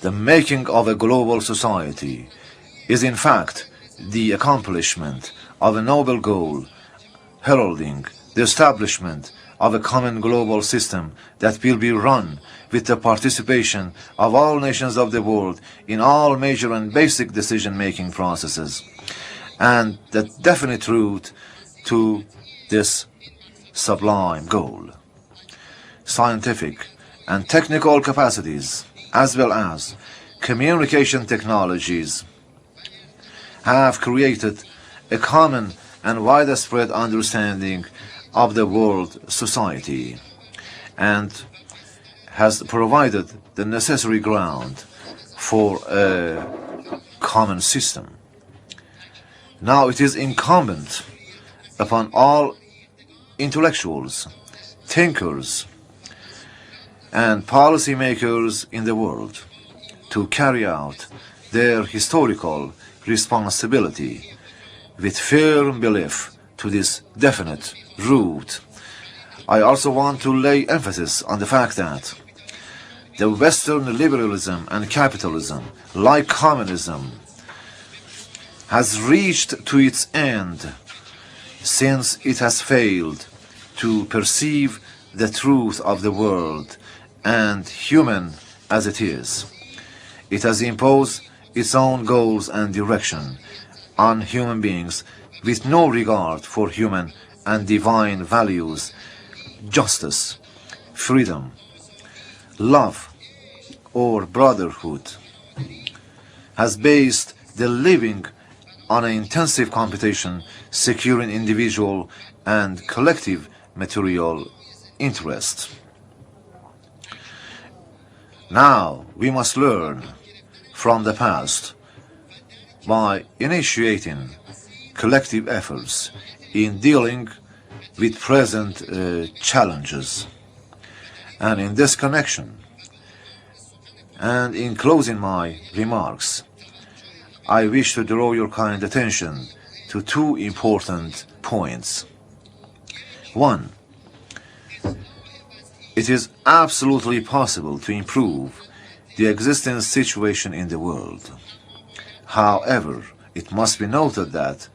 The making of a global society is in fact the accomplishment of a noble goal, heralding the establishment of a common global system that will be run with the participation of all nations of the world in all major and basic decision-making processes. And the definite route to this sublime goal. Scientific and technical capacities, as well as communication technologies, have created a common and widespread understanding of the world society and has provided the necessary ground for a common system. Now it is incumbent upon all intellectuals, thinkers, and policymakers in the world to carry out their historical responsibility with firm belief to this definite route. I also want to lay emphasis on the fact that the Western liberalism and capitalism, like communism, has reached to its end since it has failed to perceive the truth of the world and human as it is. It has imposed its own goals and direction on human beings with no regard for human and divine values, justice, freedom, love, or brotherhood, has based the living on an intensive competition securing individual and collective material interests. Now we must learn from the past by initiating collective efforts in dealing with present challenges. And in this connection, and in closing my remarks, I wish to draw your kind attention to two important points. One, it is absolutely possible to improve the existing situation in the world. However, it must be noted that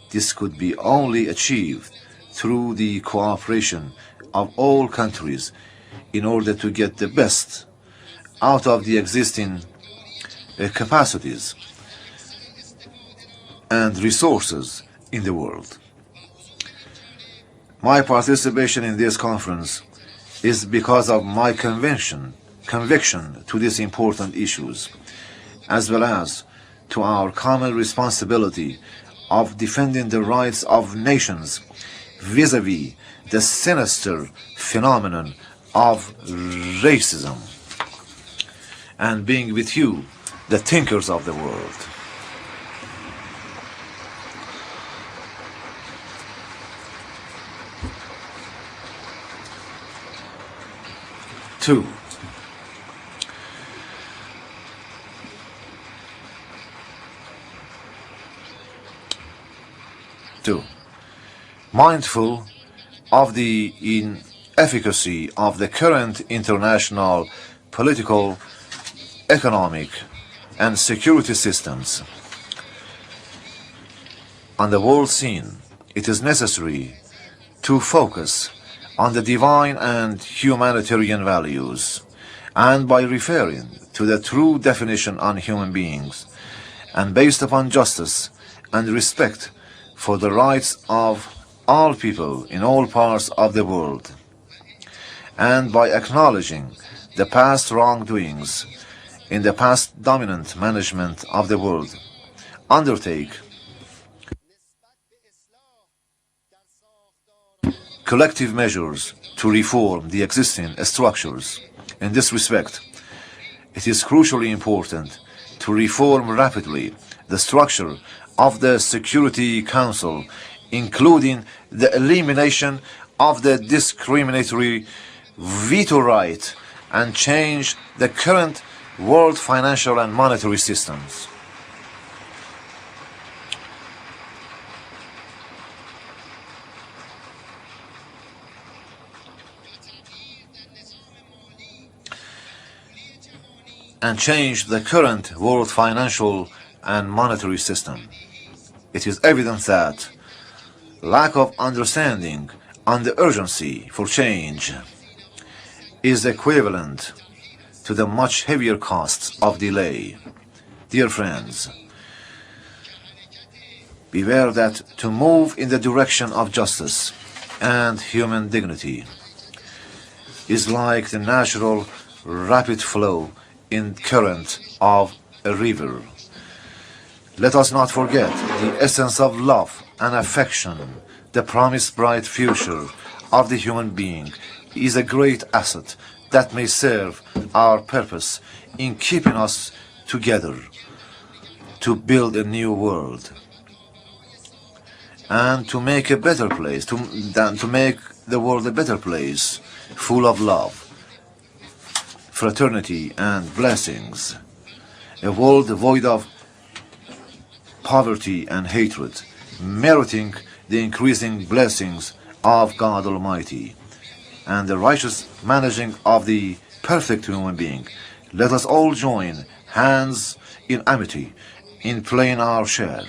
this could be only achieved through the cooperation of all countries in order to get the best out of the existing capacities and resources in the world. My participation in this conference is because of my conviction to these important issues, as well as to our common responsibility of defending the rights of nations vis-à-vis the sinister phenomenon of racism, and being with you, the thinkers of the world. Two, mindful of the inefficacy of the current international political, economic, and security systems on the world scene, it is necessary to focus on the divine and humanitarian values, and by referring to the true definition on human beings, and based upon justice and respect for the rights of all people in all parts of the world, and by acknowledging the past wrongdoings in the past dominant management of the world, undertake collective measures to reform the existing structures. In this respect, it is crucially important to reform rapidly the structure of the Security Council, including the elimination of the discriminatory veto right and change the current world financial and monetary systems. and change the current world financial and monetary system. It is evident that lack of understanding on the urgency for change is equivalent to the much heavier costs of delay. Dear friends, beware that to move in the direction of justice and human dignity is like the natural rapid flow in current of a river. Let us not forget the essence of love and affection. The promised bright future of the human being is a great asset that may serve our purpose in keeping us together to build a new world and to make a better place, to make the world a better place, full of love, fraternity and blessings, a world void of poverty and hatred, meriting the increasing blessings of God Almighty and the righteous managing of the perfect human being. Let us all join hands in amity in playing our share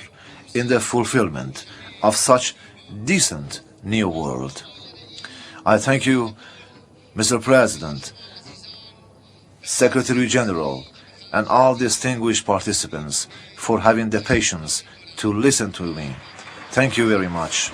in the fulfillment of such decent new world. I thank you, Mr. President, Secretary General, and all distinguished participants for having the patience to listen to me. Thank you very much.